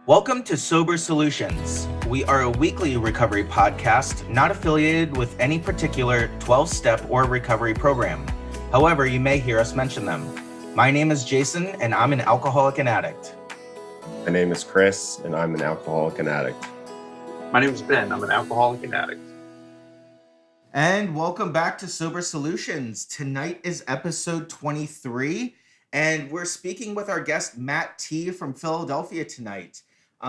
Welcome to Sober Solutions. We are a weekly recovery podcast not affiliated with any particular 12-step or recovery program. However, you may hear us mention them. My name is Jason, and I'm an alcoholic and addict. My name is Chris, and I'm an alcoholic and addict. My name is Ben. I'm an alcoholic and addict. And welcome back to Sober Solutions. Tonight is episode 23, and we're speaking with our guest, Matt T. from Philadelphia tonight.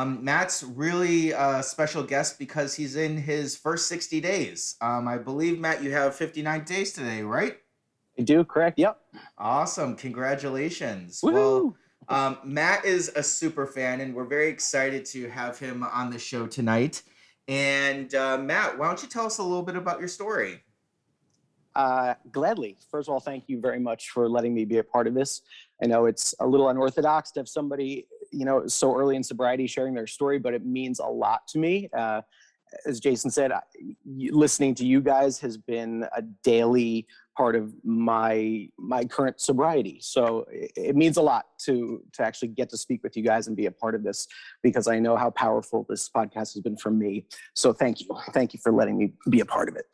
Matt's really a special guest because he's in his first 60 days. I believe, Matt, you have 59 days today, right? I do, correct? Yep. Awesome. Congratulations. Woo-hoo! Well, Matt is a super fan, and we're very excited to have him on the show tonight. And Matt, why don't you tell us a little bit about your story? Gladly. First of all, thank you very much for letting me be a part of this. I know it's a little unorthodox to have somebody, so early in sobriety sharing their story, but it means a lot to me. As Jason said, listening to you guys has been a daily part of my current sobriety. So it means a lot to actually get to speak with you guys and be a part of this, because I know how powerful this podcast has been for me. So thank you. Thank you for letting me be a part of it.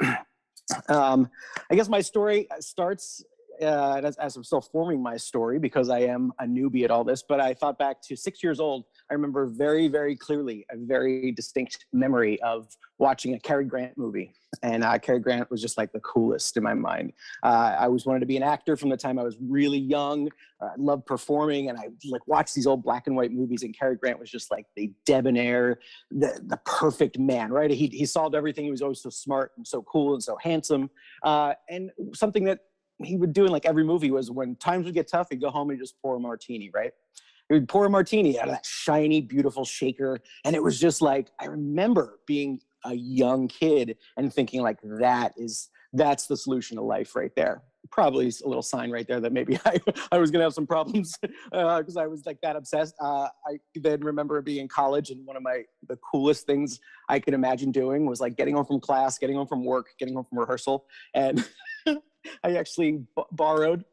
I guess my story starts as I'm still forming my story, because I am a newbie at all this, but I thought back to 6 years old. I remember very, very clearly a very distinct memory of watching a Cary Grant movie. And Cary Grant was just like the coolest in my mind. I always wanted to be an actor from the time I was really young. I loved performing, and I watched these old black and white movies, and Cary Grant was just like the debonair, the perfect man, right? He solved everything. He was always so smart and so cool and so handsome. And something that he would do in every movie was, when times would get tough, he'd go home and just pour a martini, right? He would pour a martini out of that shiny, beautiful shaker. And it was just I remember being a young kid and thinking that's the solution to life right there. Probably a little sign right there that maybe I was going to have some problems because I was that obsessed. I then remember being in college, and one of the coolest things I could imagine doing was getting home from class, getting home from work, getting home from rehearsal. And I actually borrowed,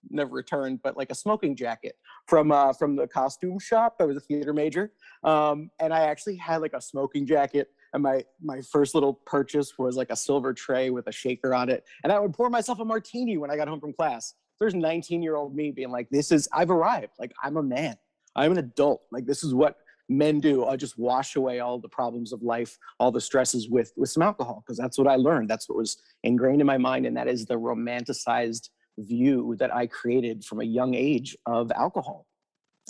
never returned, but a smoking jacket from the costume shop. I was a theater major. And I actually had a smoking jacket. And my first little purchase was a silver tray with a shaker on it. And I would pour myself a martini when I got home from class. There's 19-year-old me being I've arrived. I'm a man. I'm an adult. This is what men do. I just wash away all the problems of life, all the stresses with some alcohol, because that's what I learned. That's what was ingrained in my mind. And that is the romanticized view that I created from a young age of alcohol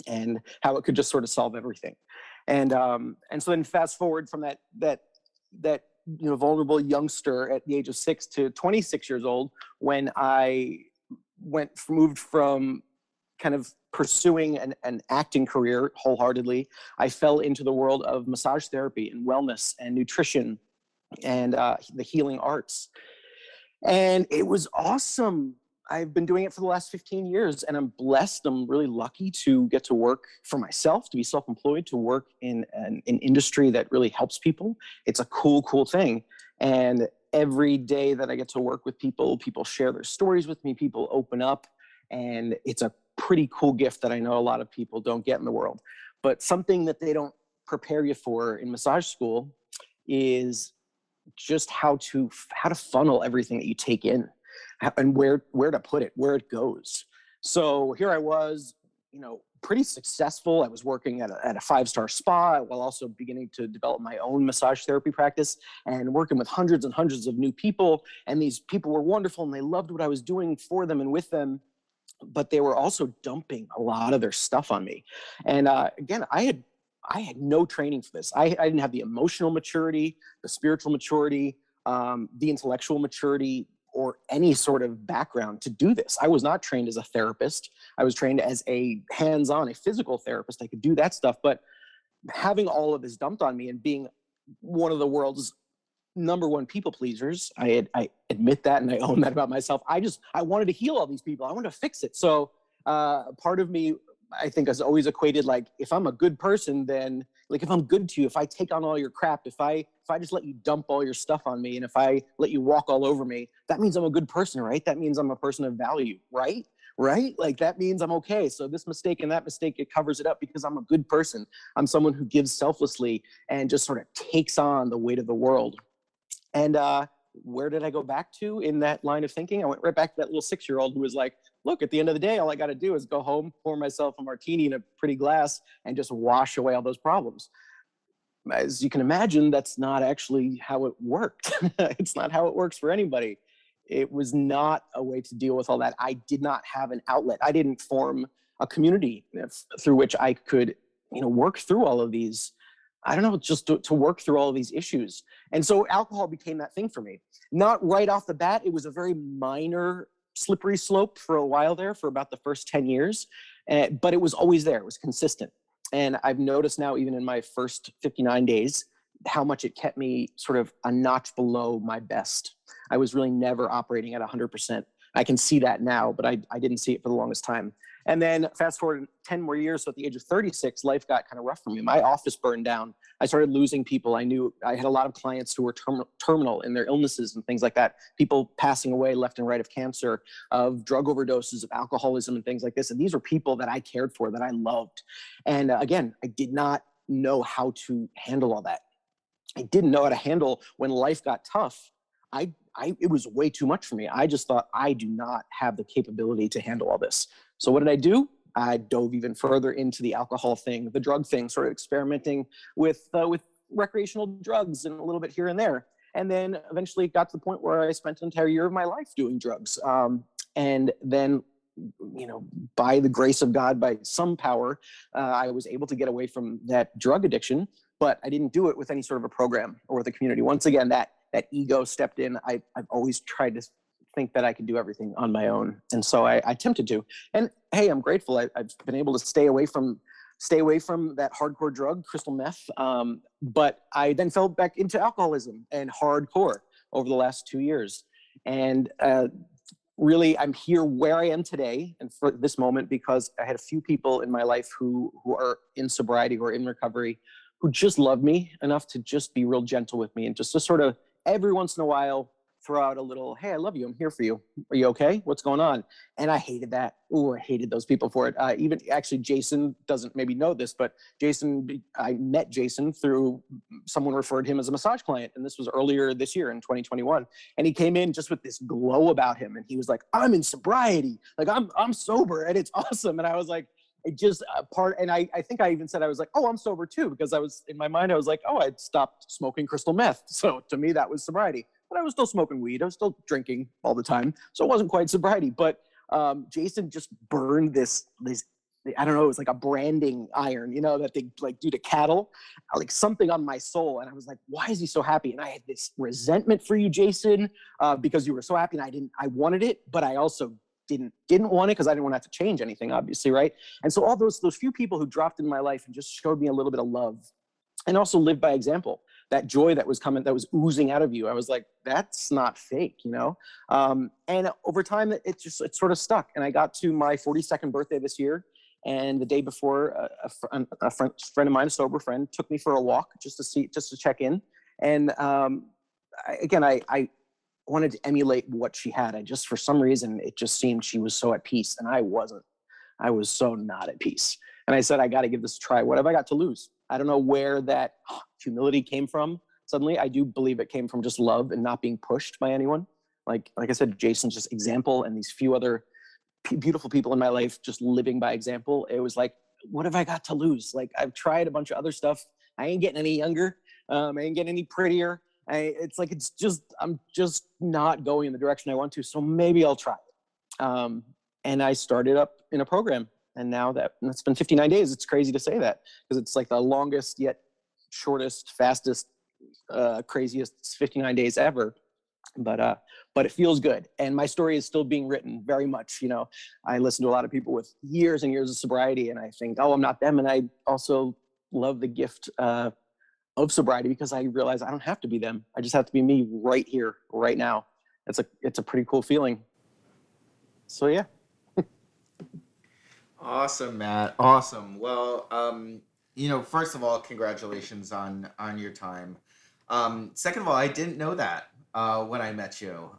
and how it could just sort of solve everything. And so then fast forward from that vulnerable youngster at the age of 6 to 26 years old, when I moved from kind of pursuing an acting career wholeheartedly, I fell into the world of massage therapy and wellness and nutrition and the healing arts. And it was awesome. I've been doing it for the last 15 years, and I'm blessed. I'm really lucky to get to work for myself, to be self-employed, to work in an industry that really helps people. It's a cool thing. And every day that I get to work with people share their stories with me, people open up, and it's a pretty cool gift that I know a lot of people don't get in the world. But something that they don't prepare you for in massage school is just how to funnel everything that you take in, and where to put it, where it goes. So here I was, pretty successful. I was working at a 5-star spa while also beginning to develop my own massage therapy practice and working with hundreds and hundreds of new people. And these people were wonderful, and they loved what I was doing for them and with them. But they were also dumping a lot of their stuff on me. And again, I had no training for this. I didn't have the emotional maturity, the spiritual maturity, the intellectual maturity, or any sort of background to do this. I was not trained as a therapist. I was trained as a hands-on, a physical therapist. I could do that stuff. But having all of this dumped on me and being one of the world's number one people pleasers, I admit that, and I own that about myself. I wanted to heal all these people. I wanted to fix it. So part of me, I think, has always equated if I'm a good person, then if I'm good to you, if I take on all your crap, if I just let you dump all your stuff on me, and if I let you walk all over me, that means I'm a good person, right? That means I'm a person of value, right? right? Like that means I'm okay. So this mistake and that mistake, it covers it up because I'm a good person. I'm someone who gives selflessly and just sort of takes on the weight of the world. And where did I go back to in that line of thinking? I went right back to that little 6-year-old who was like, look, at the end of the day, all I got to do is go home, pour myself a martini in a pretty glass, and just wash away all those problems. As you can imagine, that's not actually how it worked. It's not how it works for anybody. It was not a way to deal with all that. I did not have an outlet. I didn't form a community through which I could, work through all of these. I don't know, just to work through all of these issues. And so alcohol became that thing for me. Not right off the bat. It was a very minor slippery slope for a while there, for about the first 10 years. But it was always there. It was consistent. And I've noticed now, even in my first 59 days, how much it kept me sort of a notch below my best. I was really never operating at 100%. I can see that now, but I didn't see it for the longest time. And then fast forward 10 more years, so at the age of 36, life got kind of rough for me. My office burned down. I started losing people. I knew I had a lot of clients who were terminal in their illnesses and things like that. People passing away left and right of cancer, of drug overdoses, of alcoholism and things like this. And these were people that I cared for, that I loved. And again, I did not know how to handle all that. I didn't know how to handle when life got tough. It was way too much for me. I just thought, I do not have the capability to handle all this. So what did I do? I dove even further into the alcohol thing, the drug thing, sort of experimenting with recreational drugs and a little bit here and there. And then eventually got to the point where I spent an entire year of my life doing drugs. And then, by the grace of God, by some power, I was able to get away from that drug addiction, but I didn't do it with any sort of a program or with a community. Once again, that ego stepped in. I've always tried to think that I could do everything on my own. And so I attempted to. And hey, I'm grateful. I've been able to stay away from that hardcore drug, crystal meth. But I then fell back into alcoholism and hardcore over the last 2 years. And really, I'm here where I am today and for this moment because I had a few people in my life who are in sobriety or in recovery who just love me enough to just be real gentle with me and just to sort of every once in a while throw out a little, hey, I love you. I'm here for you. Are you okay? What's going on? And I hated that. Oh, I hated those people for it. Even actually, Jason doesn't maybe know this, but I met Jason through someone referred him as a massage client. And this was earlier this year in 2021. And he came in just with this glow about him. And he was like, I'm in sobriety. Like I'm sober and it's awesome. And I was like, and I think I even said, I was like, oh, I'm sober too, because I was in my mind, I was like, oh, I'd stopped smoking crystal meth. So to me, that was sobriety. But I was still smoking weed. I was still drinking all the time. So it wasn't quite sobriety. But Jason just burned this, I don't know, it was like a branding iron, that they like do to cattle, like something on my soul. And I was like, why is he so happy? And I had this resentment for you, Jason, because you were so happy and I wanted it, but I also didn't want it because I didn't want to have to change anything, obviously, right? And so all those few people who dropped in my life and just showed me a little bit of love and also lived by example, that joy that was coming, that was oozing out of you. I was like, that's not fake, And over time, it sort of stuck. And I got to my 42nd birthday this year. And the day before, a friend of mine, a sober friend, took me for a walk just to check in. And I wanted to emulate what she had. For some reason, it just seemed she was so at peace. And I wasn't. I was so not at peace. And I said, I got to give this a try. What have I got to lose? I don't know where that humility came from. Suddenly, I do believe it came from just love and not being pushed by anyone. Like I said, Jason's just example and these few other beautiful people in my life just living by example. It was like, what have I got to lose? Like I've tried a bunch of other stuff. I ain't getting any younger. I ain't getting any prettier. I'm just not going in the direction I want to. So maybe I'll try it. And I started up in a program. And now that's been 59 days. It's crazy to say that because it's like the longest yet shortest, fastest, craziest 59 days ever. But it feels good. And my story is still being written very much. I listen to a lot of people with years and years of sobriety and I think, oh, I'm not them. And I also love the gift of sobriety because I realize I don't have to be them. I just have to be me right here, right now. It's a pretty cool feeling. So yeah. Awesome, Matt. Awesome. Well, first of all, congratulations on your time. Second of all, I didn't know that when I met you.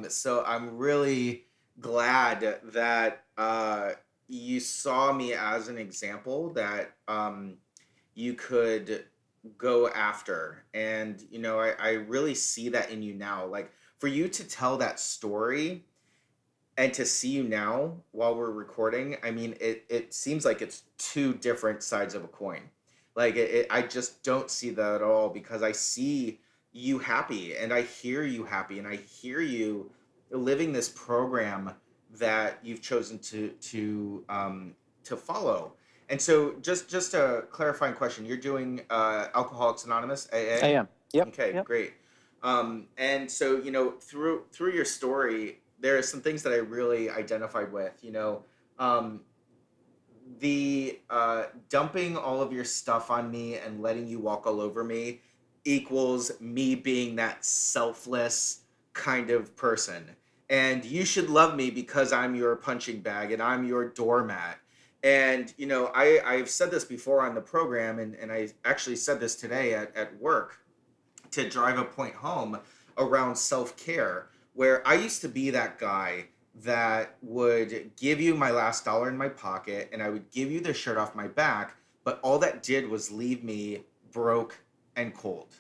So I'm really glad that you saw me as an example that you could go after. And, I really see that in you now. Like, for you to tell that story and to see you now while we're recording, I mean, it seems like it's two different sides of a coin. Like, I just don't see that at all, because I see you happy and I hear you happy and I hear you living this program that you've chosen to follow. And so, just a clarifying question: you're doing Alcoholics Anonymous I AA? am. Yep. Okay, Yep. great. And so, through your story, there are some things that I really identified with. Um, the dumping all of your stuff on me and letting you walk all over me equals me being that selfless kind of person. And you should love me because I'm your punching bag and I'm your doormat. And, I've said this before on the program, and I actually said this today at work to drive a point home around self-care, where I used to be that guy that would give you my last dollar in my pocket and I would give you the shirt off my back, but all that did was leave me broke and cold.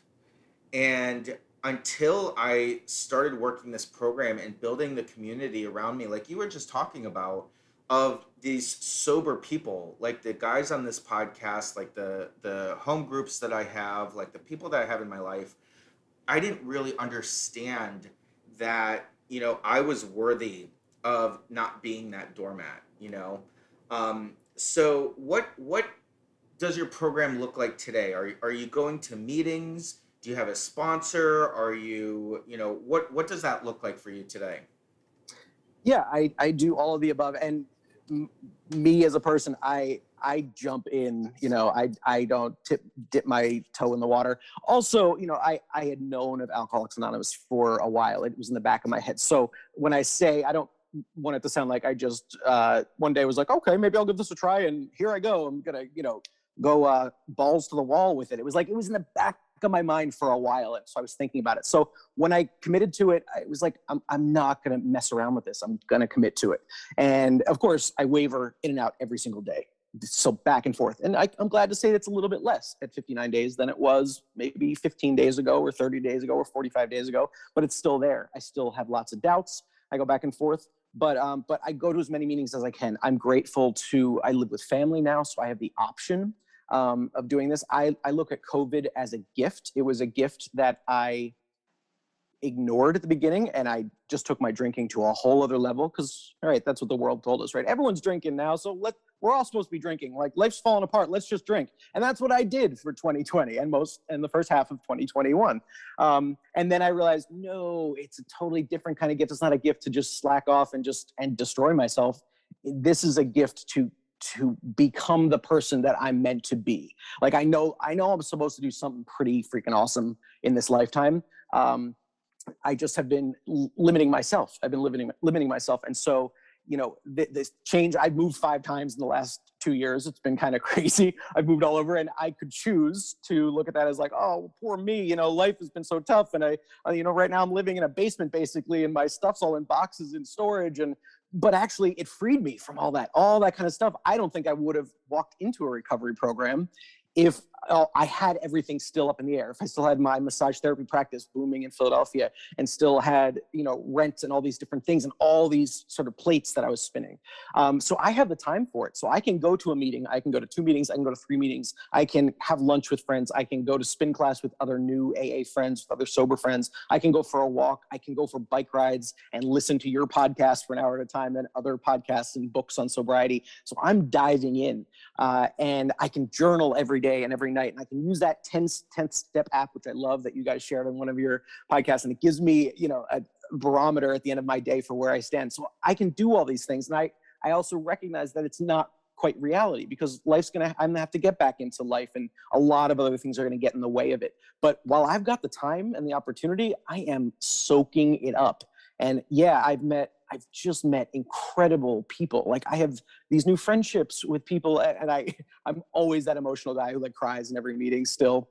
And until I started working this program and building the community around me, like you were just talking about, of these sober people, like the guys on this podcast, like the home groups that I have, like the people that I have in my life, I didn't really understand that, I was worthy of not being that doormat. So what does your program look like today? Are you going to meetings? Do you have a sponsor? Are you, what does that look like for you today? Yeah, I do all of the above. And me as a person, I jump in, I don't dip my toe in the water. Also, I had known of Alcoholics Anonymous for a while. It was in the back of my head. So when I say, I don't want it to sound like I just one day was like, okay, maybe I'll give this a try, and here I go. I'm gonna, go balls to the wall with it. It was in the back of my mind for a while, and so I was thinking about it. So when I committed to it, it was like, I'm not gonna mess around with this. I'm gonna commit to it. And of course, I waver in and out every single day. So back and forth. And I'm glad to say it's a little bit less at 59 days than it was maybe 15 days ago or 30 days ago or 45 days ago, but it's still there. I still have lots of doubts. I go back and forth, but I go to as many meetings as I can. I'm grateful I live with family now, so I have the option of doing this. I look at COVID as a gift. It was a gift that I ignored at the beginning, and I just took my drinking to a whole other level, because all right, that's what the world told us, right? Everyone's drinking now, so we're all supposed to be drinking. Like, life's falling apart, let's just drink. And that's what I did for 2020 and the first half of 2021. And then I realized, no, it's a totally different kind of gift. It's not a gift to just slack off and destroy myself. This is a gift to become the person that I'm meant to be. Like, I know I'm supposed to do something pretty freaking awesome in this lifetime. I just have been limiting myself. I've been limiting myself. And so, this change, I've moved 5 times in the last 2 years. It's been kind of crazy. I've moved all over, and I could choose to look at that as like, oh, poor me, life has been so tough. And right now I'm living in a basement basically, and my stuff's all in boxes in storage. But actually it freed me from all that kind of stuff. I don't think I would have walked into a recovery program if I had everything still up in the air, if I still had my massage therapy practice booming in Philadelphia, and still had, rent and all these different things and all these sort of plates that I was spinning. So I have the time for it. So I can go to a meeting, I can go to 2 meetings, I can go to 3 meetings, I can have lunch with friends, I can go to spin class with other new AA friends, with other sober friends, I can go for a walk, I can go for bike rides and listen to your podcast for an hour at a time and other podcasts and books on sobriety. So I'm diving in, and I can journal every day and every night. And I can use that 10th step app, which I love, that you guys shared on one of your podcasts. And it gives me, a barometer at the end of my day for where I stand. So I can do all these things. And I also recognize that it's not quite reality, because I'm gonna have to get back into life, and a lot of other things are gonna get in the way of it. But while I've got the time and the opportunity, I am soaking it up. And yeah, I've just met incredible people. Like, I have these new friendships with people, and I'm always that emotional guy who cries in every meeting still.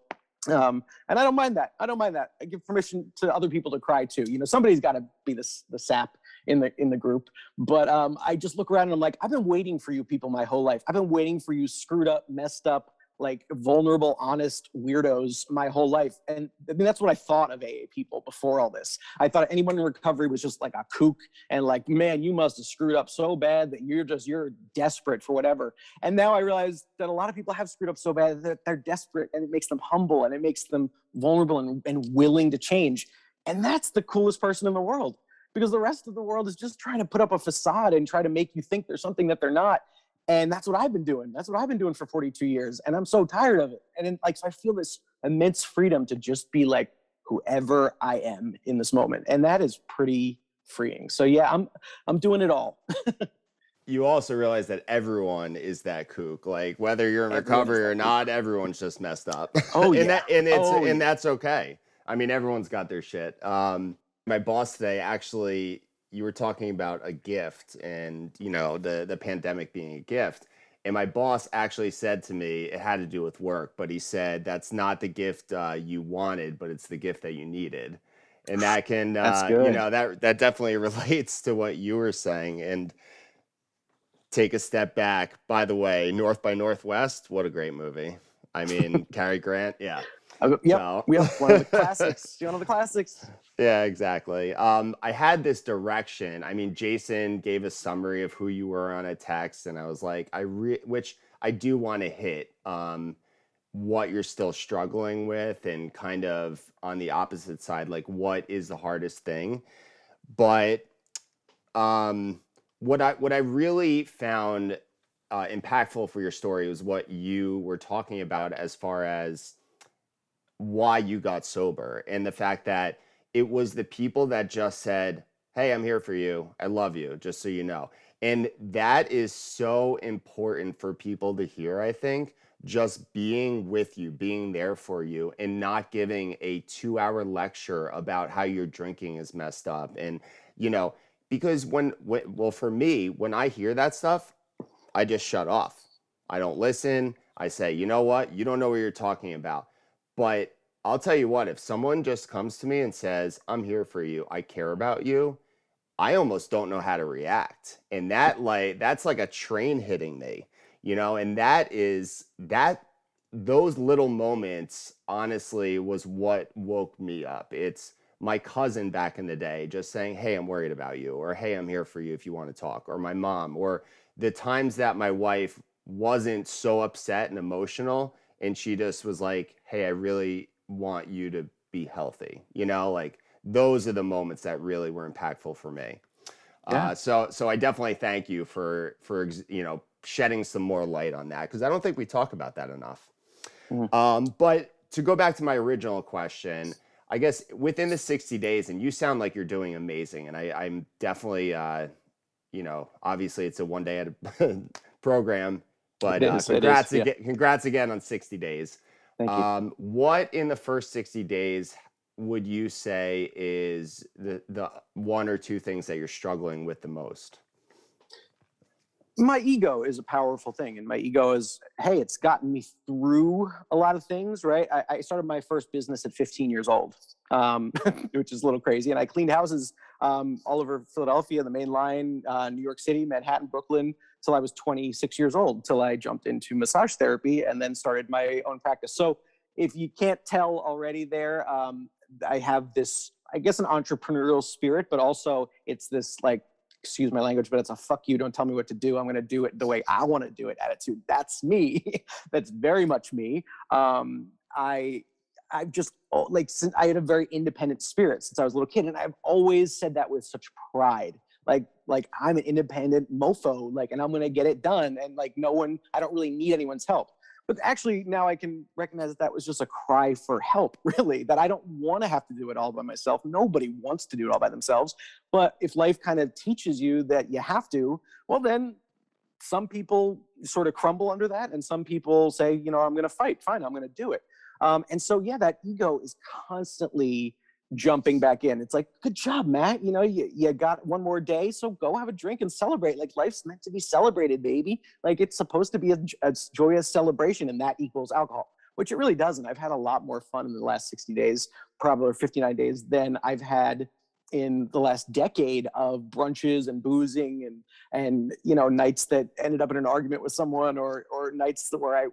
And I don't mind that. I give permission to other people to cry too. Somebody's got to be the sap in the group. But I just look around and I'm like, I've been waiting for you people my whole life. I've been waiting for you screwed up, messed up, like vulnerable, honest weirdos my whole life. And I mean, that's what I thought of AA people before all this. I thought anyone in recovery was just like a kook and like, man, you must have screwed up so bad that you're desperate for whatever. And now I realize that a lot of people have screwed up so bad that they're desperate, and it makes them humble and it makes them vulnerable and willing to change. And that's the coolest person in the world, because the rest of the world is just trying to put up a facade and try to make you think there's something that they're not. And that's what I've been doing. That's what I've been doing for 42 years. And I'm so tired of it. And then, so I feel this immense freedom to just be like whoever I am in this moment. And that is pretty freeing. So yeah, I'm doing it all. You also realize that everyone is that kook. Like whether you're in recovery or not, everyone's just messed up. Oh and yeah. That's okay. I mean, everyone's got their shit. My boss today, actually, you were talking about a gift and, the pandemic being a gift. And my boss actually said to me, it had to do with work, but he said, that's not the gift you wanted, but it's the gift that you needed. And that can, That's good. that definitely relates to what you were saying. And take a step back, by the way, North by Northwest, what a great movie. I mean, Cary Grant, yeah. Yep, So. one of the classics. One of the classics. Yeah, exactly. I had this direction. I mean, Jason gave a summary of who you were on a text, and I was like, which I do want to hit what you're still struggling with, and kind of on the opposite side, like what is the hardest thing. But what I really found impactful for your story was what you were talking about as far as why you got sober, and the fact that it was the people that just said, hey, I'm here for you. I love you, just so you know. And that is so important for people to hear, I think, just being with you, being there for you, and not giving a 2-hour lecture about how your drinking is messed up. And, because well, for me, when I hear that stuff, I just shut off. I don't listen. I say, you know what? You don't know what you're talking about. But I'll tell you what, if someone just comes to me and says, I'm here for you, I care about you, I almost don't know how to react. And that's like a train hitting me, and those little moments, honestly, was what woke me up. It's my cousin back in the day just saying, hey, I'm worried about you, or hey, I'm here for you if you want to talk, or my mom, or the times that my wife wasn't so upset and emotional, and she just was like, hey, I really want you to be healthy. Like those are the moments that really were impactful for me. Yeah. So I definitely thank you for shedding some more light on that, because I don't think we talk about that enough. But to go back to my original question, I guess within the 60 days, and you sound like you're doing amazing, and I'm definitely, obviously it's a one day at a program, but congrats again on 60 days. Thank you. What in the first 60 days would you say is the one or two things that you're struggling with the most? My ego is a powerful thing, and my ego is, hey, it's gotten me through a lot of things, right? I started my first business at 15 years old, which is a little crazy. And I cleaned houses all over Philadelphia, the main line, New York City, Manhattan, Brooklyn, till I was 26 years old, till I jumped into massage therapy and then started my own practice. So if you can't tell already there, I have this, I guess, an entrepreneurial spirit, but also it's this, like, excuse my language, but it's a fuck you, don't tell me what to do, I'm going to do it the way I want to do it attitude. That's me. That's very much me. I've just, like, since I had a very independent spirit since I was a little kid, and I've always said that with such pride. Like I'm an independent mofo, like, and I'm going to get it done. And like, I don't really need anyone's help. But actually now I can recognize that was just a cry for help, really, that I don't want to have to do it all by myself. Nobody wants to do it all by themselves. But if life kind of teaches you that you have to, well, then some people sort of crumble under that. And some people say, I'm going to fight. Fine, I'm going to do it. And so, yeah, that ego is constantly jumping back in. It's like, good job, Matt. You got one more day, so go have a drink and celebrate. Like, life's meant to be celebrated, baby. Like, it's supposed to be a joyous celebration, and that equals alcohol, which it really doesn't. I've had a lot more fun in the last 60 days, probably 59 days, than I've had in the last decade of brunches and boozing and nights that ended up in an argument with someone, or nights where I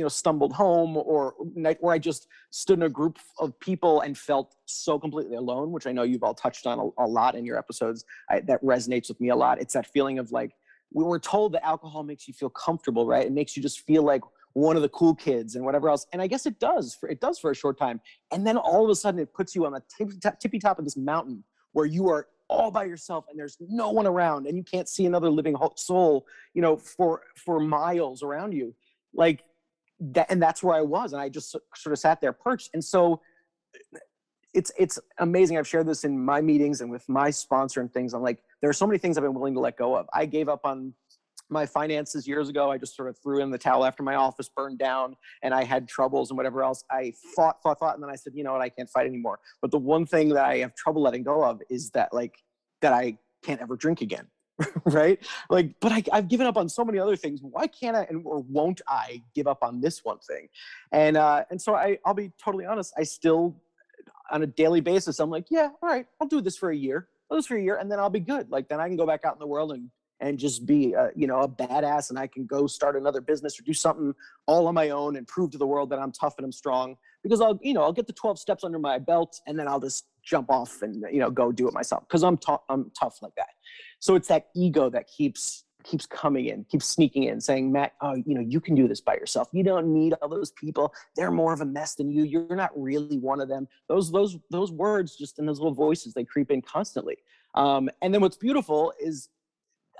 stumbled home, or night where I just stood in a group of people and felt so completely alone, which I know you've all touched on a lot in your episodes. That resonates with me a lot. It's that feeling of like, we were told that alcohol makes you feel comfortable, right? It makes you just feel like one of the cool kids and whatever else. And I guess it does for a short time. And then all of a sudden it puts you on the tippy top of this mountain where you are all by yourself and there's no one around and you can't see another living soul, for miles around you. Like that. And that's where I was. And I just sort of sat there perched. And so it's amazing. I've shared this in my meetings and with my sponsor and things. I'm like, there are so many things I've been willing to let go of. I gave up on my finances years ago. I just sort of threw in the towel after my office burned down and I had troubles and whatever else. I fought. And then I said, you know what, I can't fight anymore. But the one thing that I have trouble letting go of is that I can't ever drink again. Right? Like, but I've given up on so many other things. Why can't I, or won't I give up on this one thing? And so I'll be totally honest. I still, on a daily basis, I'm like, yeah, all right, I'll do this for a year. And then I'll be good. Like, then I can go back out in the world and just be, a badass, and I can go start another business or do something all on my own and prove to the world that I'm tough and I'm strong, because I'll get the 12 steps under my belt and then I'll just jump off and, go do it myself. Cause I'm tough like that. So it's that ego that keeps coming in, keeps sneaking in, saying, Matt, you can do this by yourself. You don't need all those people. They're more of a mess than you. You're not really one of them. Those words, just in those little voices, they creep in constantly. And then what's beautiful is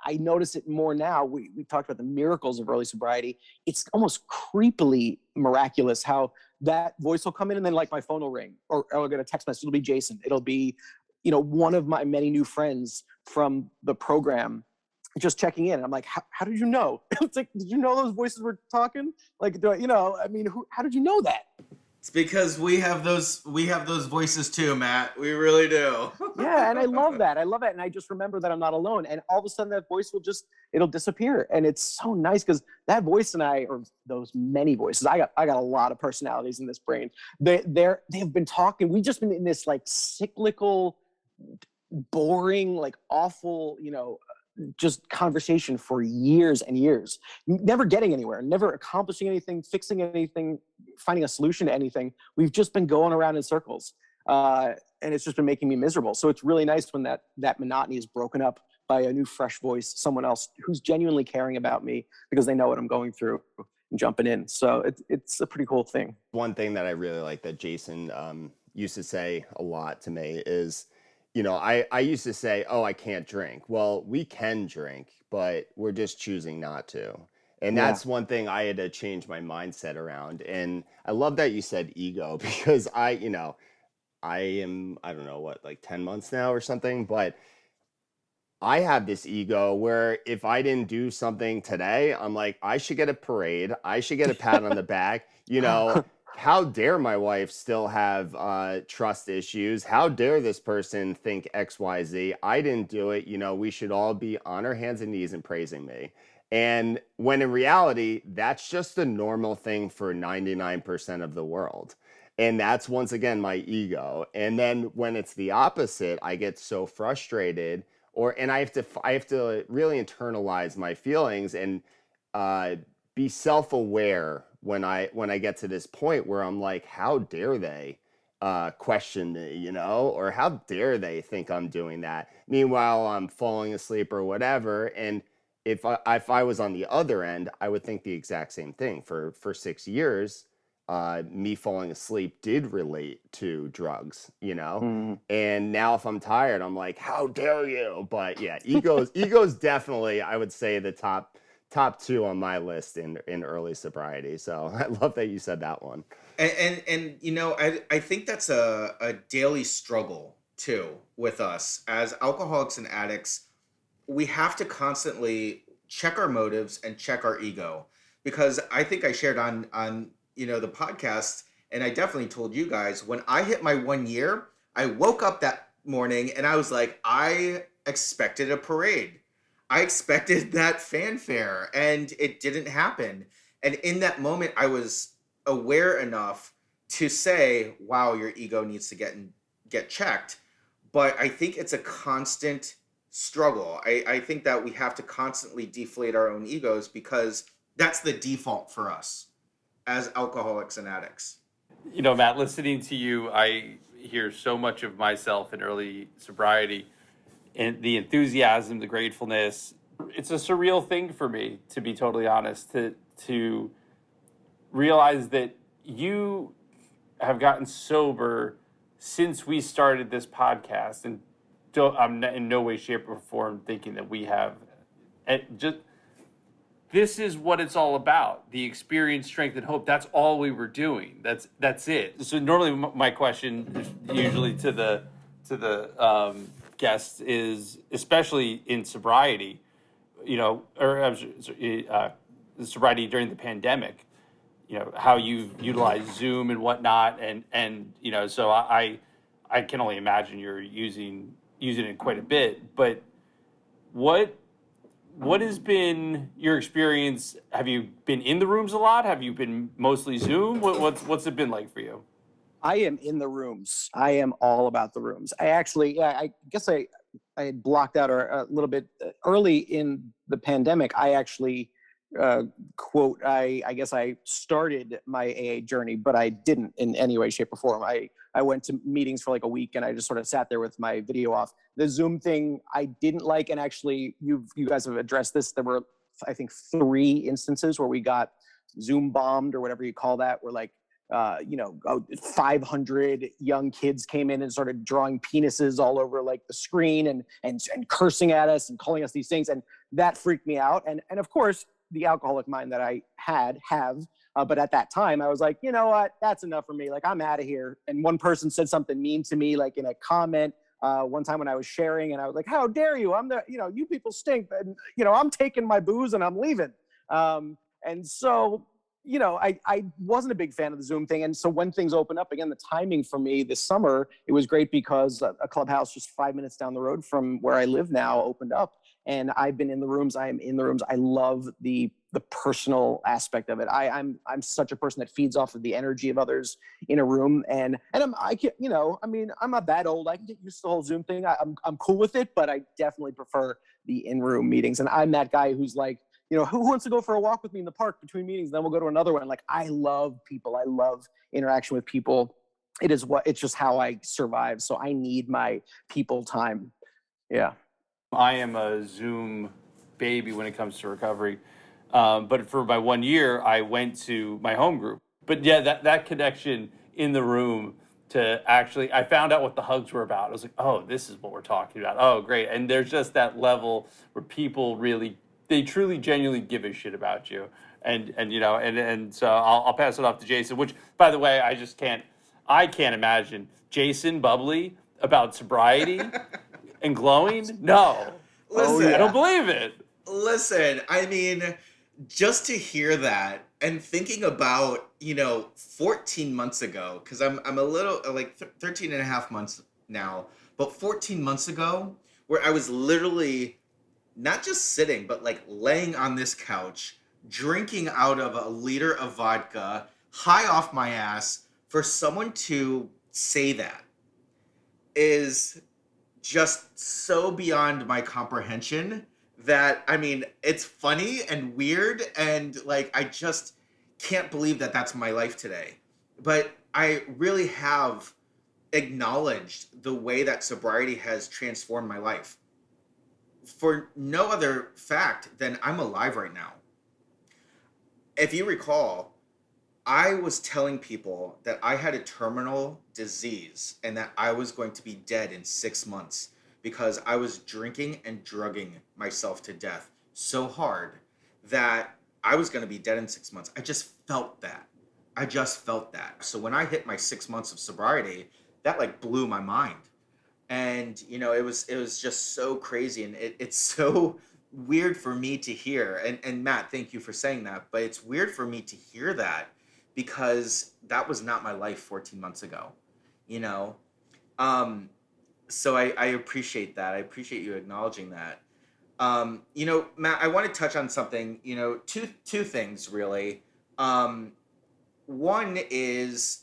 I notice it more now. We talked about the miracles of early sobriety. It's almost creepily miraculous how that voice will come in, and then like my phone will ring, or I'll get a text message. It'll be Jason. It'll be, one of my many new friends from the program just checking in. I'm like, how did you know? It's like, did you know those voices were talking? Like, how did you know that? It's because we have those voices too, Matt. We really do. Yeah, and I love that. And I just remember that I'm not alone. And all of a sudden that voice it'll disappear. And it's so nice because that voice and I, or those many voices, I got a lot of personalities in this brain. They've been talking. We've just been in this like cyclical, boring, like awful, just conversation for years and years, never getting anywhere, never accomplishing anything, fixing anything, finding a solution to anything. We've just been going around in circles, and it's just been making me miserable. So it's really nice when that monotony is broken up by a new, fresh voice, someone else who's genuinely caring about me because they know what I'm going through and jumping in. So it's a pretty cool thing. One thing that I really like that Jason used to say a lot to me is, I used to say, oh, I can't drink. Well, we can drink, but we're just choosing not to. And that's one thing I had to change my mindset around. And I love that you said ego, because I am, I don't know what, like 10 months now or something, but I have this ego where if I didn't do something today, I'm like, I should get a parade. I should get a pat on the back, How dare my wife still have trust issues? How dare this person think XYZ? I didn't do it. We should all be on our hands and knees and praising me. And when in reality, that's just a normal thing for 99% of the world. And that's, once again, my ego. And then when it's the opposite, I get so frustrated, and I have to really internalize my feelings and be self-aware when I get to this point where I'm like, how dare they question me, or how dare they think I'm doing that? Meanwhile, I'm falling asleep or whatever. And if I was on the other end, I would think the exact same thing. For 6 years, me falling asleep did relate to drugs, And now if I'm tired, I'm like, how dare you? But yeah, ego's definitely, I would say, the top two on my list in early sobriety. So I love that you said that one. And I think that's a daily struggle too with us as alcoholics and addicts. We have to constantly check our motives and check our ego, because I think I shared on the podcast, and I definitely told you guys, when I hit my 1 year, I woke up that morning and I was like, I expected a parade. I expected that fanfare, and it didn't happen. And in that moment, I was aware enough to say, wow, your ego needs to get checked. but I think it's a constant struggle. I think that we have to constantly deflate our own egos because that's the default for us as alcoholics and addicts. You know, Matt, listening to you, I hear so much of myself in early sobriety, and the enthusiasm, the gratefulness. It's a surreal thing for me, to be totally honest, to realize that you have gotten sober since we started this podcast, and I'm in no way, shape, or form thinking that we have. And just this is what it's all about: the experience, strength, and hope. That's all we were doing. That's it. So normally, my question, usually to the guests, is, especially in sobriety, you know, or sobriety during the pandemic, you know, how you utilize Zoom and whatnot, and you know, so I can only imagine you're using it quite a bit. But what has been your experience? Have you been in the rooms a lot? Have you been mostly Zoom? What's it been like for you? I am in the rooms. I am all about the rooms. I actually, I guess I had blocked out a little bit early in the pandemic. I actually, quote, I guess I started my AA journey, but I didn't in any way, shape, or form. I went to meetings for like a week and I just sort of sat there with my video off. The Zoom thing I didn't like, and actually you guys have addressed this. There were, I think, 3 instances where we got Zoom bombed, or whatever you call that, where like, 500 young kids came in and started drawing penises all over like the screen and cursing at us and calling us these things. And that freaked me out. And of course, the alcoholic mind that I have, but at that time I was like, you know what, that's enough for me. Like, I'm out of here. And one person said something mean to me, like in a comment, one time when I was sharing, and I was like, how dare you? You people stink. And, I'm taking my booze and I'm leaving. And so, I wasn't a big fan of the Zoom thing. And so when things opened up again, the timing for me this summer, it was great because a clubhouse just 5 minutes down the road from where I live now opened up. And I've been in the rooms. I am in the rooms. I love the personal aspect of it. I'm such a person that feeds off of the energy of others in a room. And I'm not that old. I can get used to the whole Zoom thing. I'm cool with it, but I definitely prefer the in-room meetings. And I'm that guy who's like, who wants to go for a walk with me in the park between meetings? Then we'll go to another one. Like, I love people. I love interaction with people. It's just how I survive. So I need my people time. Yeah. I am a Zoom baby when it comes to recovery. But for my 1 year, I went to my home group. But yeah, that connection in the room to actually, I found out what the hugs were about. I was like, oh, this is what we're talking about. Oh, great. And there's just that level where people really, they truly, genuinely give a shit about you. And so I'll pass it off to Jason, which, by the way, I can't imagine Jason bubbly about sobriety and glowing. No. Listen, I don't believe it. Listen, I mean, just to hear that and thinking about, 14 months ago, because I'm a little like 13 and a half months now, but 14 months ago, where I was literally not just sitting, but like laying on this couch, drinking out of a liter of vodka, high off my ass, for someone to say that is just so beyond my comprehension that, I mean, it's funny and weird, and like, I just can't believe that that's my life today. But I really have acknowledged the way that sobriety has transformed my life for no other fact than I'm alive right now. If you recall, I was telling people that I had a terminal disease and that I was going to be dead in 6 months because I was drinking and drugging myself to death so hard that I was going to be dead in 6 months. I just felt that. So when I hit my 6 months of sobriety, that like blew my mind. And, it was just so crazy. And it's so weird for me to hear. And Matt, thank you for saying that. But it's weird for me to hear that because that was not my life 14 months ago, So I appreciate that. I appreciate you acknowledging that. Matt, I want to touch on something, two things really. One is,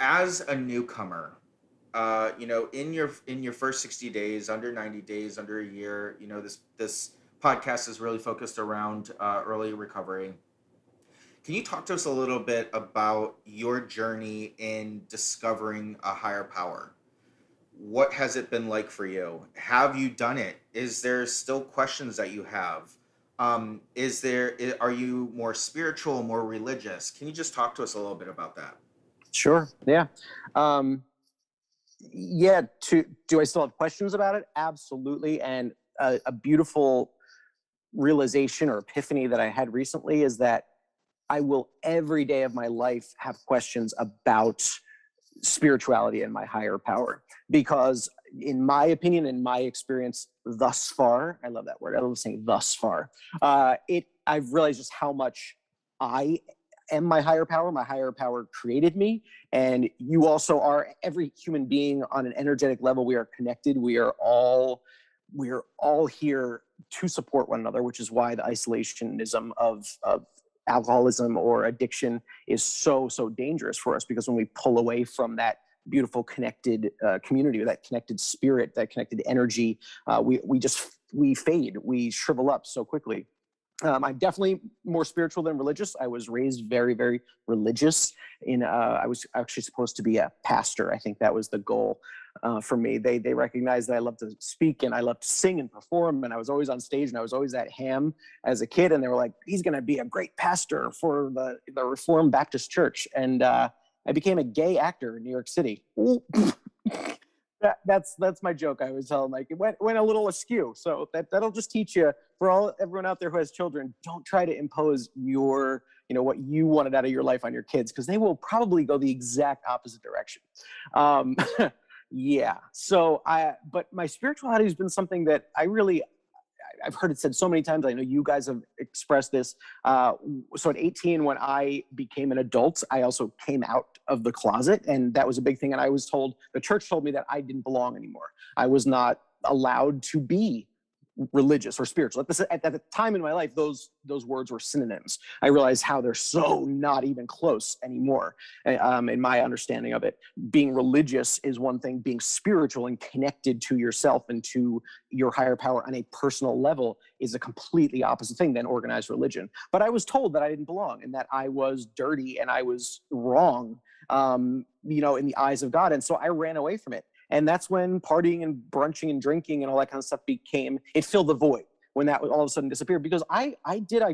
as a newcomer in your first 60 days, under 90 days, under a year, this podcast is really focused around early recovery. Can you talk to us a little bit about your journey in discovering a higher power? What has it been like for you? Have you done it? Is there still questions that you have? Are you more spiritual, more religious? Can you just talk to us a little bit about that? Sure. Yeah. Um, yeah. Do I still have questions about it? Absolutely. And a beautiful realization or epiphany that I had recently is that I will every day of my life have questions about spirituality and my higher power, because in my opinion, in my experience thus far, I love that word, I love saying thus far, I've realized just how much I am my higher power created me, and you also are. Every human being on an energetic level, we are connected, we are all here to support one another, which is why the isolationism of alcoholism or addiction is so dangerous for us, because when we pull away from that beautiful connected community, or that connected spirit, that connected energy, we fade, we shrivel up so quickly. I'm definitely more spiritual than religious. I was raised very religious. I was actually supposed to be a pastor. I think that was the goal for me. They recognized that I love to speak and I love to sing and perform, and I was always on stage, and I was always that ham as a kid. And they were like, "He's going to be a great pastor for the Reformed Baptist Church." And I became a gay actor in New York City. That's my joke. I always tell them, like, it went a little askew. So that'll just teach you, for everyone out there who has children, don't try to impose what you wanted out of your life on your kids, because they will probably go the exact opposite direction. Yeah. So but my spirituality has been something that I've heard it said so many times. I know you guys have expressed this. So at 18, when I became an adult, I also came out of the closet, and that was a big thing. And I was told, the church told me that I didn't belong anymore. I was not allowed to be religious or spiritual. At the time in my life, those words were synonyms. I realized how they're so not even close anymore. In my understanding of it, being religious is one thing. Being spiritual and connected to yourself and to your higher power on a personal level is a completely opposite thing than organized religion. But I was told that I didn't belong, and that I was dirty and I was wrong, in the eyes of God. And so I ran away from it. And that's when partying and brunching and drinking and all that kind of stuff it filled the void, when that all of a sudden disappeared. Because I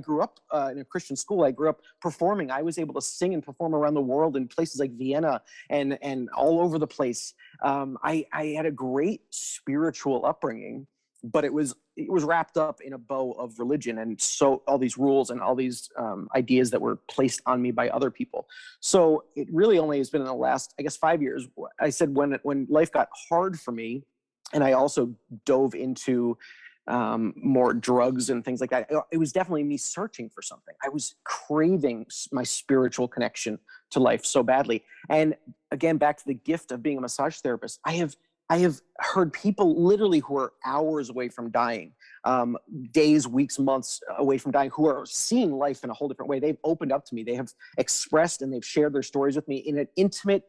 grew up in a Christian school. I grew up performing. I was able to sing and perform around the world in places like Vienna and all over the place. I had a great spiritual upbringing, but it was wrapped up in a bow of religion, and so all these rules and all these ideas that were placed on me by other people. So it really only has been in the last, I guess, 5 years. I said when life got hard for me, and I also dove into more drugs and things like that, it was definitely me searching for something. I was craving my spiritual connection to life so badly. And again, back to the gift of being a massage therapist, I have heard people literally who are hours away from dying, days, weeks, months away from dying, who are seeing life in a whole different way. They've opened up to me. They have expressed and they've shared their stories with me in an intimate,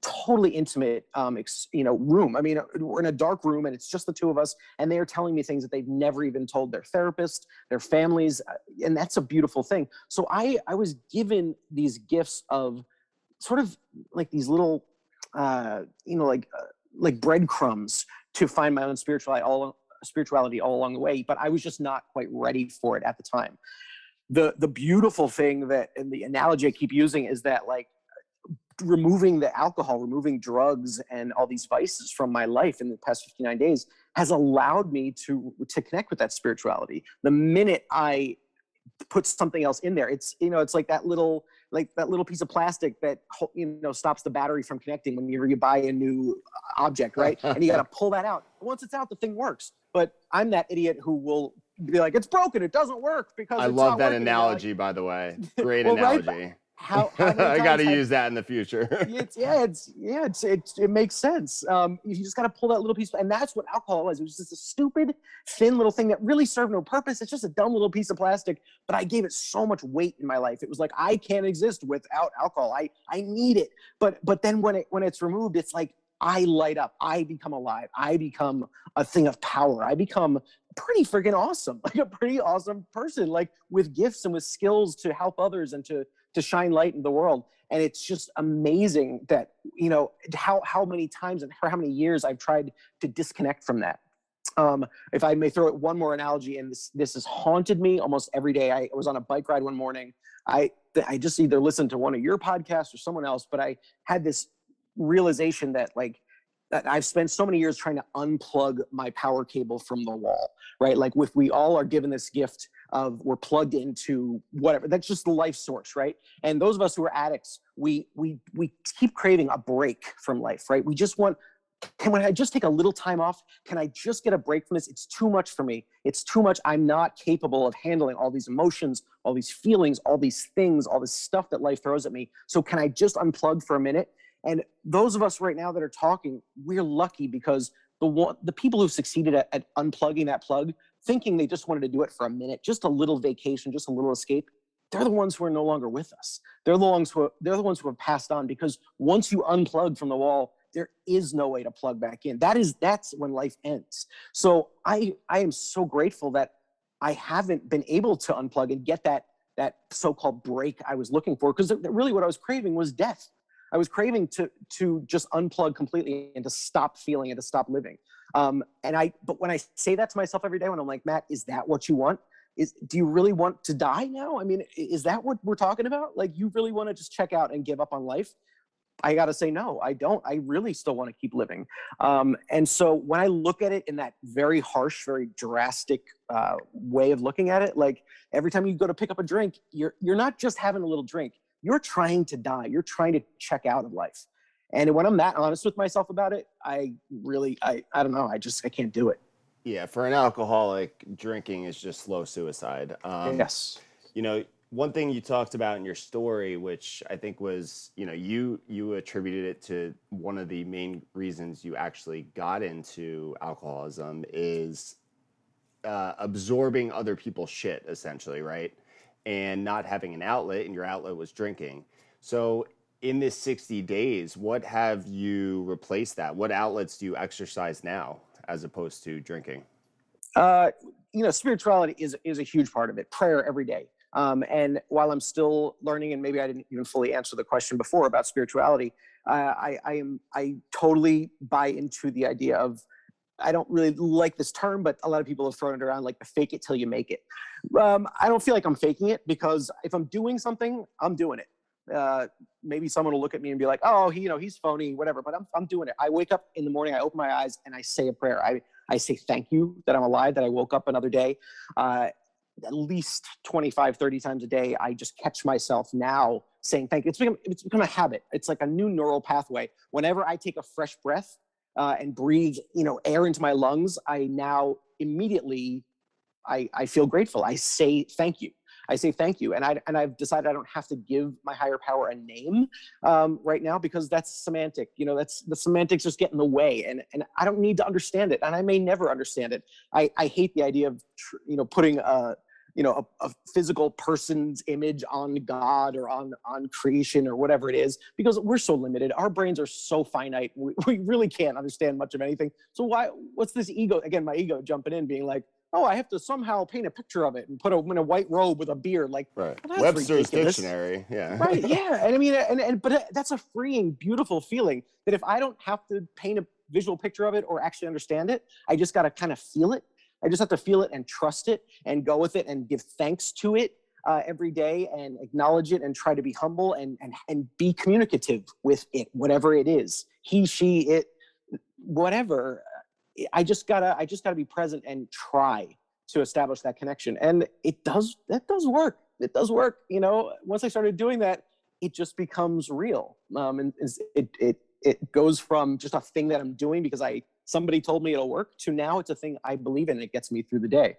totally intimate, room. I mean, we're in a dark room and it's just the two of us, and they are telling me things that they've never even told their therapist, their families, and that's a beautiful thing. So I was given these gifts of sort of like these little, like breadcrumbs to find my own spirituality all along the way, but I was just not quite ready for it at the time. The beautiful thing and the analogy I keep using is that, like, removing the alcohol, removing drugs and all these vices from my life in the past 59 days has allowed me to connect with that spirituality. The minute I put something else in there, it's like that little piece of plastic that stops the battery from connecting when you buy a new object, right? And you got to pull that out. Once it's out, the thing works. But I'm that idiot who will be like, it's broken, it doesn't work, because I it's love not that working. analogy, by the way. Great Well, right? analogy. How many I got to times use that in the future. it makes sense. You just got to pull that little piece, and that's what alcohol was. It was just a stupid, thin little thing that really served no purpose. It's just a dumb little piece of plastic, but I gave it so much weight in my life. It was like, I can't exist without alcohol. I need it. But then when it's removed, it's like I light up. I become alive. I become a thing of power. I become pretty freaking awesome, like a pretty awesome person, like with gifts and with skills to help others and to shine light in the world. And it's just amazing that, you know, how many times and for how many years I've tried to disconnect from that. If I may throw it one more analogy, and this has haunted me almost every day. I was on a bike ride one morning. I just either listened to one of your podcasts or someone else, but I had this realization that that I've spent so many years trying to unplug my power cable from the wall, right? Like if we all are given this gift of we're plugged into whatever, that's just the life source, right? And those of us who are addicts, we keep craving a break from life, right? We just want, can I just take a little time off? Can I just get a break from this? It's too much for me. It's too much. I'm not capable of handling all these emotions, all these feelings, all these things, all this stuff that life throws at me. So can I just unplug for a minute? And those of us right now that are talking, we're lucky because the people who succeeded at unplugging that plug, thinking they just wanted to do it for a minute, just a little vacation, just a little escape, they're the ones who are no longer with us. They're the ones who have passed on, because once you unplug from the wall, there is no way to plug back in. That's when life ends. So I am so grateful that I haven't been able to unplug and get that so-called break I was looking for, because really what I was craving was death. I was craving to just unplug completely and to stop feeling and to stop living. But when I say that to myself every day, when I'm like, Matt, is that what you want? Do you really want to die now? I mean, is that what we're talking about? Like, you really want to just check out and give up on life? I got to say, no, I don't. I really still want to keep living. And so when I look at it in that very harsh, very drastic way of looking at it, like every time you go to pick up a drink, you're not just having a little drink. You're trying to die. You're trying to check out of life. And when I'm that honest with myself about it, I don't know. I can't do it. Yeah, for an alcoholic, drinking is just slow suicide. Yes. You know, one thing you talked about in your story, which I think was, you know, you attributed it to one of the main reasons you actually got into alcoholism is absorbing other people's shit, essentially, right? And not having an outlet, and your outlet was drinking. So in this 60 days, what have you replaced that? What outlets do you exercise now as opposed to drinking? Spirituality is a huge part of it. Prayer every day. And while I'm still learning, and maybe I didn't even fully answer the question before about spirituality, I totally buy into the idea of, I don't really like this term, but a lot of people have thrown it around, like the fake it till you make it. I don't feel like I'm faking it, because if I'm doing something, I'm doing it. Maybe someone will look at me and be like, oh, he's phony, whatever, but I'm doing it. I wake up in the morning, I open my eyes, and I say a prayer. I say thank you that I'm alive, that I woke up another day. At least 25, 30 times a day, I just catch myself now saying thank you. It's become a habit. It's like a new neural pathway. Whenever I take a fresh breath and breathe, air into my lungs, I now immediately, I feel grateful. I say thank you. And I've decided I don't have to give my higher power a name right now, because that's semantic. That's the semantics just get in the way, and I don't need to understand it, and I may never understand it. I hate the idea of putting a physical person's image on God or on creation or whatever it is, because we're so limited. Our brains are so finite. We really can't understand much of anything. So what's this ego? Again, my ego jumping in, being like, oh, I have to somehow paint a picture of it and put him in a white robe with a beard. Like, right. Well, Webster's ridiculous. Dictionary. Yeah. Right. Yeah. And I mean, but that's a freeing, beautiful feeling that if I don't have to paint a visual picture of it or actually understand it, I just got to kind of feel it. I just have to feel it and trust it and go with it and give thanks to it every day and acknowledge it and try to be humble and be communicative with it, whatever it is, he, she, it, whatever. I just gotta be present and try to establish that connection. And that does work. It does work. Once I started doing that, it just becomes real. And it goes from just a thing that I'm doing because somebody told me it'll work, to now it's a thing I believe in, and it gets me through the day.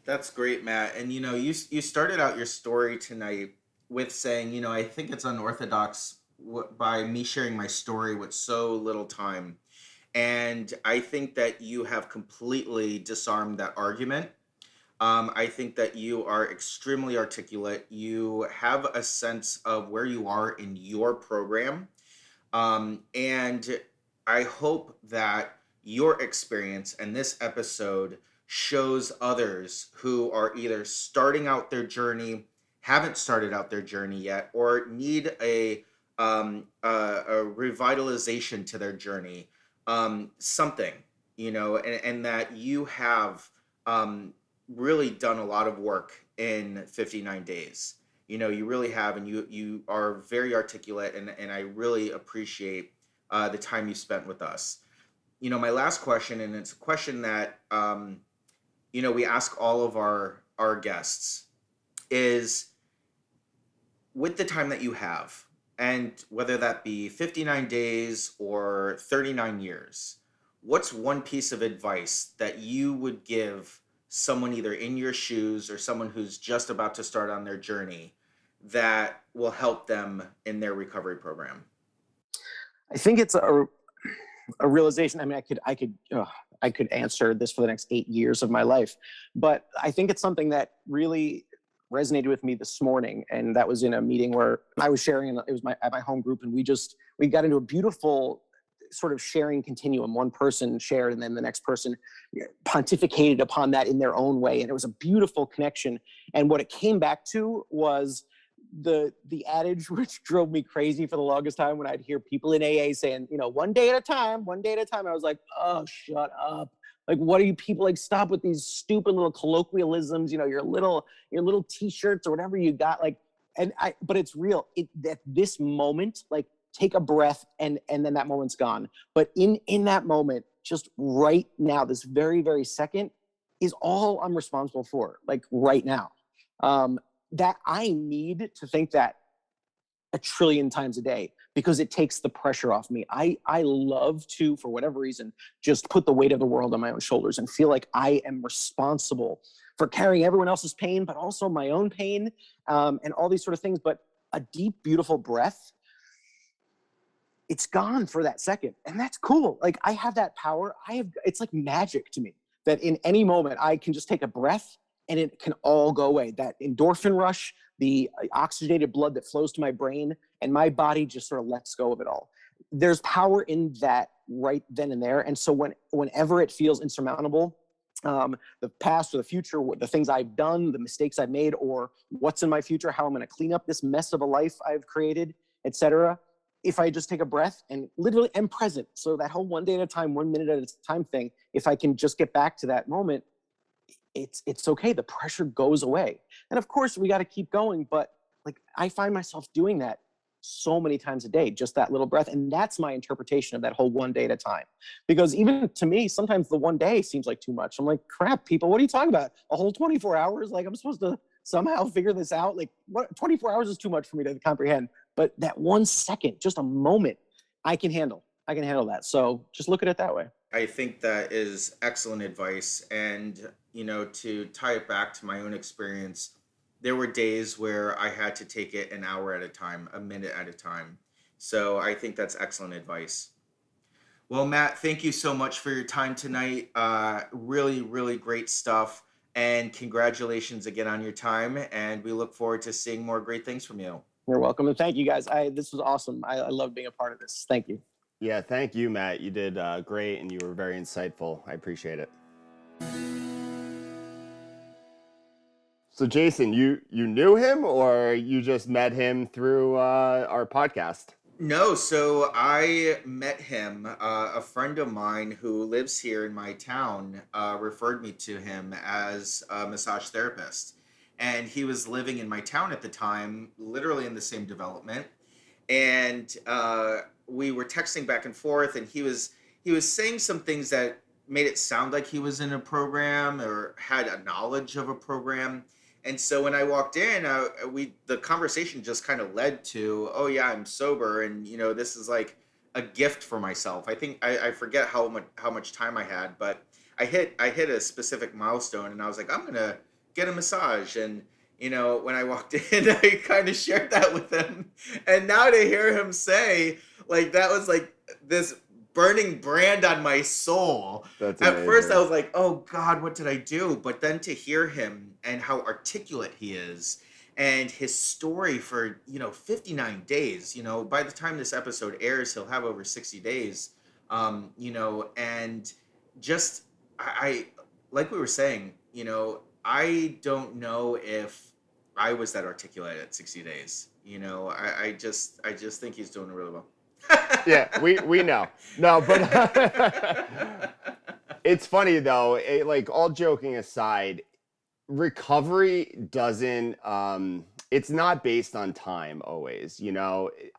That's great, Matt. And you started out your story tonight with saying, I think it's unorthodox by me sharing my story with so little time. And I think that you have completely disarmed that argument. I think that you are extremely articulate. You have a sense of where you are in your program. And I hope that your experience and this episode shows others who are either starting out their journey, haven't started out their journey yet, or need a revitalization to their journey, something, and that you have really done a lot of work in 59 days. You really have, and you are very articulate, and I really appreciate the time you spent with us. My last question, and it's a question that we ask all of our guests, is with the time that you have, and whether that be 59 days or 39 years, what's one piece of advice that you would give someone either in your shoes or someone who's just about to start on their journey that will help them in their recovery program? I think it's a realization. I mean, I could answer this for the next 8 years of my life, but I think it's something that really resonated with me this morning. And that was in a meeting where I was sharing, it was at my home group, and we got into a beautiful sort of sharing continuum. One person shared, and then the next person pontificated upon that in their own way. And it was a beautiful connection. And what it came back to was the adage, which drove me crazy for the longest time, when I'd hear people in AA saying, one day at a time, one day at a time. I was like, oh, shut up. Like, what are you people, like, stop with these stupid little colloquialisms, your little t-shirts or whatever you got. Like, but it's real. At this moment, like, take a breath, and then that moment's gone. But in that moment, just right now, this very, very second is all I'm responsible for, like, right now. That I need to think that a trillion times a day, because it takes the pressure off me. I love to, for whatever reason, just put the weight of the world on my own shoulders and feel like I am responsible for carrying everyone else's pain, but also my own pain, and all these sort of things. But a deep, beautiful breath, it's gone for that second. And that's cool. Like, I have that power. It's like magic to me that in any moment I can just take a breath and it can all go away. That endorphin rush, the oxygenated blood that flows to my brain, and my body just sort of lets go of it all. There's power in that right then and there. And so whenever it feels insurmountable, the past or the future, the things I've done, the mistakes I've made, or what's in my future, how I'm going to clean up this mess of a life I've created, etc. If I just take a breath and literally am present, so that whole one day at a time, 1 minute at a time thing, if I can just get back to that moment, it's okay. The pressure goes away. And of course we got to keep going, but like, I find myself doing that so many times a day, just that little breath. And that's my interpretation of that whole one day at a time. Because even to me, sometimes the one day seems like too much. I'm like, crap, people, what are you talking about? A whole 24 hours? Like, I'm supposed to somehow figure this out? Like, what? 24 hours is too much for me to comprehend. But that 1 second, just a moment, I can handle that. So just look at it that way. I think that is excellent advice. And, to tie it back to my own experience, there were days where I had to take it an hour at a time, a minute at a time. So I think that's excellent advice. Well, Matt, thank you so much for your time tonight. Really, really great stuff. And congratulations again on your time. And we look forward to seeing more great things from you. You're welcome. And thank you, guys. This was awesome. I love being a part of this. Thank you. Yeah, thank you, Matt. You did great, and you were very insightful. I appreciate it. So, Jason, you knew him, or you just met him through our podcast? No, so I met him. A friend of mine who lives here in my town referred me to him as a massage therapist. And he was living in my town at the time, literally in the same development. And we were texting back and forth, and he was saying some things that made it sound like he was in a program or had a knowledge of a program. And so when I walked in, the conversation just kind of led to, oh yeah, I'm sober, and this is like a gift for myself. I think I forget how much time I had, but I hit a specific milestone, and I was like, I'm gonna get a massage. And when I walked in, I kind of shared that with him, and now to hear him say, like, that was like this burning brand on my soul. That's At first amazing. I was like, oh God, what did I do? But then to hear him and how articulate he is, and his story for 59 days. By the time this episode airs, he'll have over 60 days. And just I like we were saying, I don't know if I was that articulate at 60 days. I just think he's doing really well. Yeah, we know. No, but it's funny though. Like, all joking aside, recovery doesn't. It's not based on time always.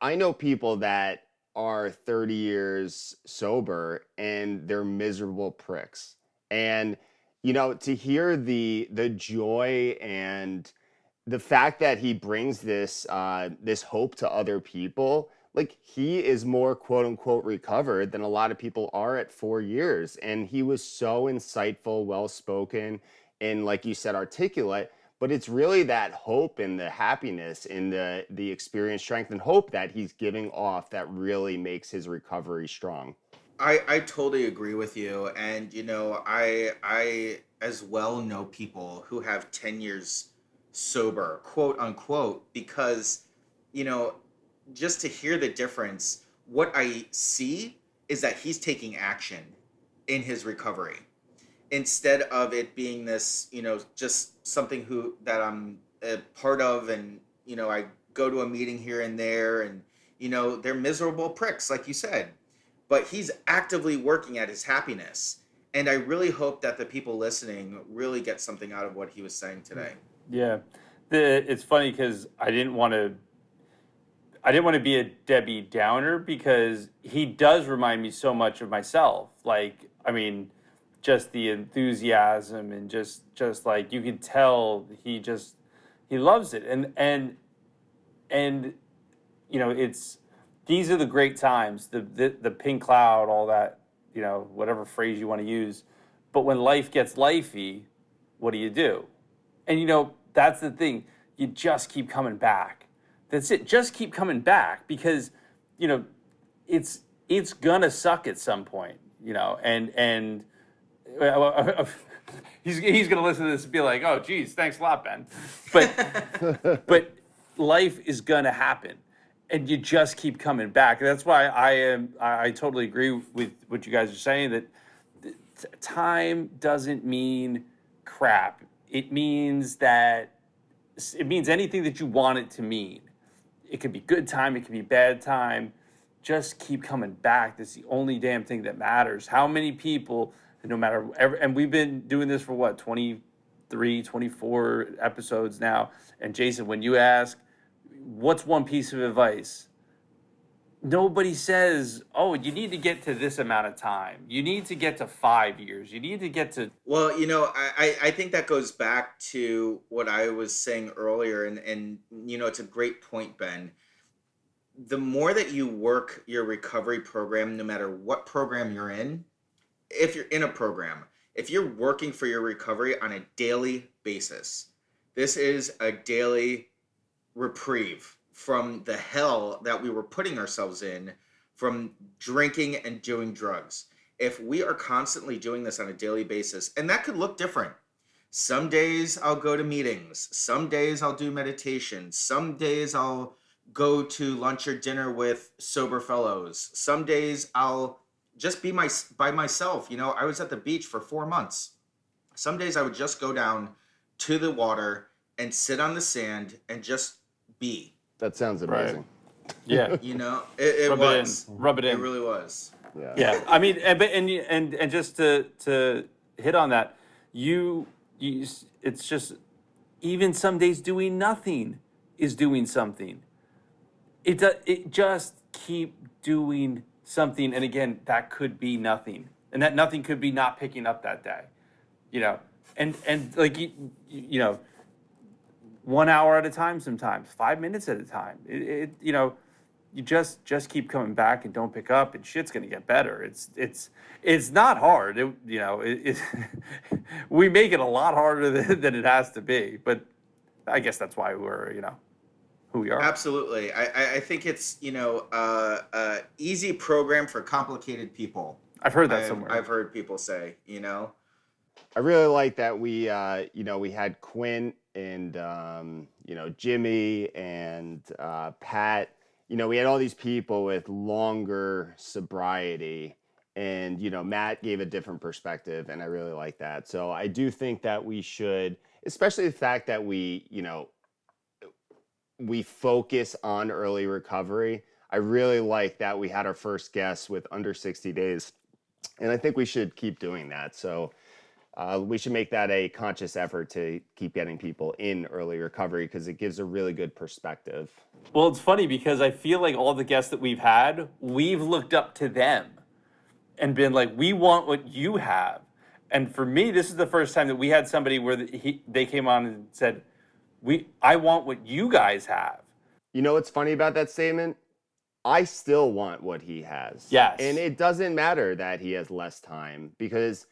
I know people that are 30 years sober and they're miserable pricks. And to hear the joy and the fact that he brings this this hope to other people, like, he is more quote unquote recovered than a lot of people are at 4 years. And he was so insightful, well spoken, and, like you said, articulate. But it's really that hope and the happiness and the experience, strength, and hope that he's giving off that really makes his recovery strong. I totally agree with you. And I as well know people who have 10 years sober, quote unquote, because just to hear the difference, what I see is that he's taking action in his recovery instead of it being this, just something that I'm a part of, and I go to a meeting here and there, and they're miserable pricks, like you said, but he's actively working at his happiness. And I really hope that the people listening really get something out of what he was saying today. Yeah. It's funny because I didn't want to be a Debbie Downer, because he does remind me so much of myself. Like, I mean, just the enthusiasm, and just like, you can tell he loves it. And it's, these are the great times, the pink cloud, all that, whatever phrase you want to use. But when life gets lifey, what do? And that's the thing. You just keep coming back. That's it. Just keep coming back, because, it's gonna suck at some point, and he's gonna listen to this and be like, oh, geez, thanks a lot, Ben. But life is gonna happen, and you just keep coming back. And that's why I totally agree with what you guys are saying, that time doesn't mean crap. It means anything that you want it to mean. It could be good time, it could be bad time. Just keep coming back. That's the only damn thing that matters. How many people, no matter, and we've been doing this for what, 23, 24 episodes now. And Jason, when you ask, what's one piece of advice? Nobody says, oh, you need to get to this amount of time. You need to get to 5 years. You need to get to... Well, I think that goes back to what I was saying earlier. And it's a great point, Ben. The more that you work your recovery program, no matter what program you're in, if you're in a program, if you're working for your recovery on a daily basis, this is a daily reprieve from the hell that we were putting ourselves in from drinking and doing drugs. If we are constantly doing this on a daily basis, and that could look different. Some days I'll go to meetings. Some days I'll do meditation. Some days I'll go to lunch or dinner with sober fellows. Some days I'll just be by myself. I was at the beach for 4 months. Some days I would just go down to the water and sit on the sand and just be. That sounds amazing. Right. Yeah. It was. Rub it in. It really was. Yeah. Yeah. I mean, and just to hit on that, it's just, even some days doing nothing is doing something. It just keep doing something. And again, that could be nothing. And that nothing could be not picking up that day, and like, 1 hour at a time, sometimes 5 minutes at a time. You just keep coming back and don't pick up, and shit's gonna get better. It's not hard. We make it a lot harder than it has to be. But I guess that's why we're who we are. Absolutely. I think it's easy program for complicated people. I've heard that somewhere. I've heard people say, I really like that we had Quinn and Jimmy and Pat, we had all these people with longer sobriety, and, Matt gave a different perspective, and I really like that. So I do think that we should, especially the fact that we focus on early recovery. I really like that we had our first guest with under 60 days, and I think we should keep doing that. So we should make that a conscious effort to keep getting people in early recovery, because it gives a really good perspective. Well, it's funny because I feel like all the guests that we've had, we've looked up to them and been like, we want what you have. And for me, this is the first time that we had somebody where they came on and said, I want what you guys have. You know what's funny about that statement? I still want what he has. Yes. And it doesn't matter that he has less time, because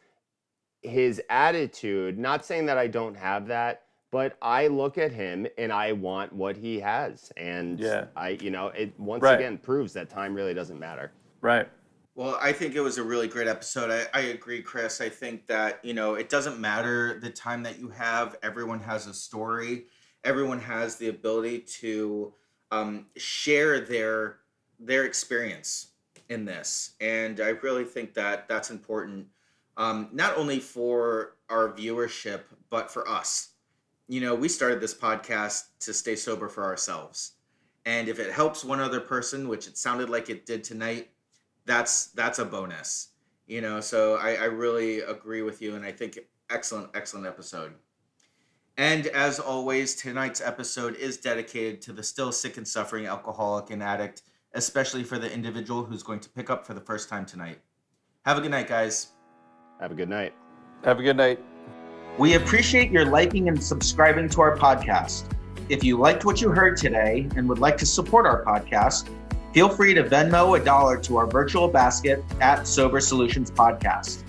his attitude, not saying that I don't have that, but I look at him and I want what he has. And it once again proves that time really doesn't matter. Right. Well, I think it was a really great episode. I agree, Chris. I think that, it doesn't matter the time that you have. Everyone has a story. Everyone has the ability to share their experience in this. And I really think that that's important, not only for our viewership, but for us. We started this podcast to stay sober for ourselves. And if it helps one other person, which it sounded like it did tonight, that's a bonus. So I really agree with you. And I think excellent episode. And as always, tonight's episode is dedicated to the still sick and suffering alcoholic and addict, especially for the individual who's going to pick up for the first time tonight. Have a good night, guys. Have a good night. Have a good night. We appreciate your liking and subscribing to our podcast. If you liked what you heard today and would like to support our podcast, feel free to Venmo $1 to our virtual basket at Sober Solutions Podcast.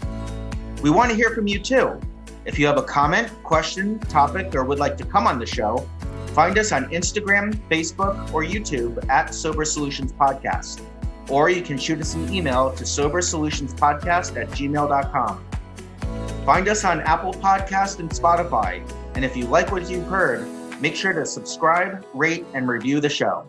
We want to hear from you too. If you have a comment, question, topic, or would like to come on the show, find us on Instagram, Facebook, or YouTube at Sober Solutions Podcast. Or you can shoot us an email to sobersolutionspodcast@gmail.com. Find us on Apple Podcast and Spotify. And if you like what you've heard, make sure to subscribe, rate, and review the show.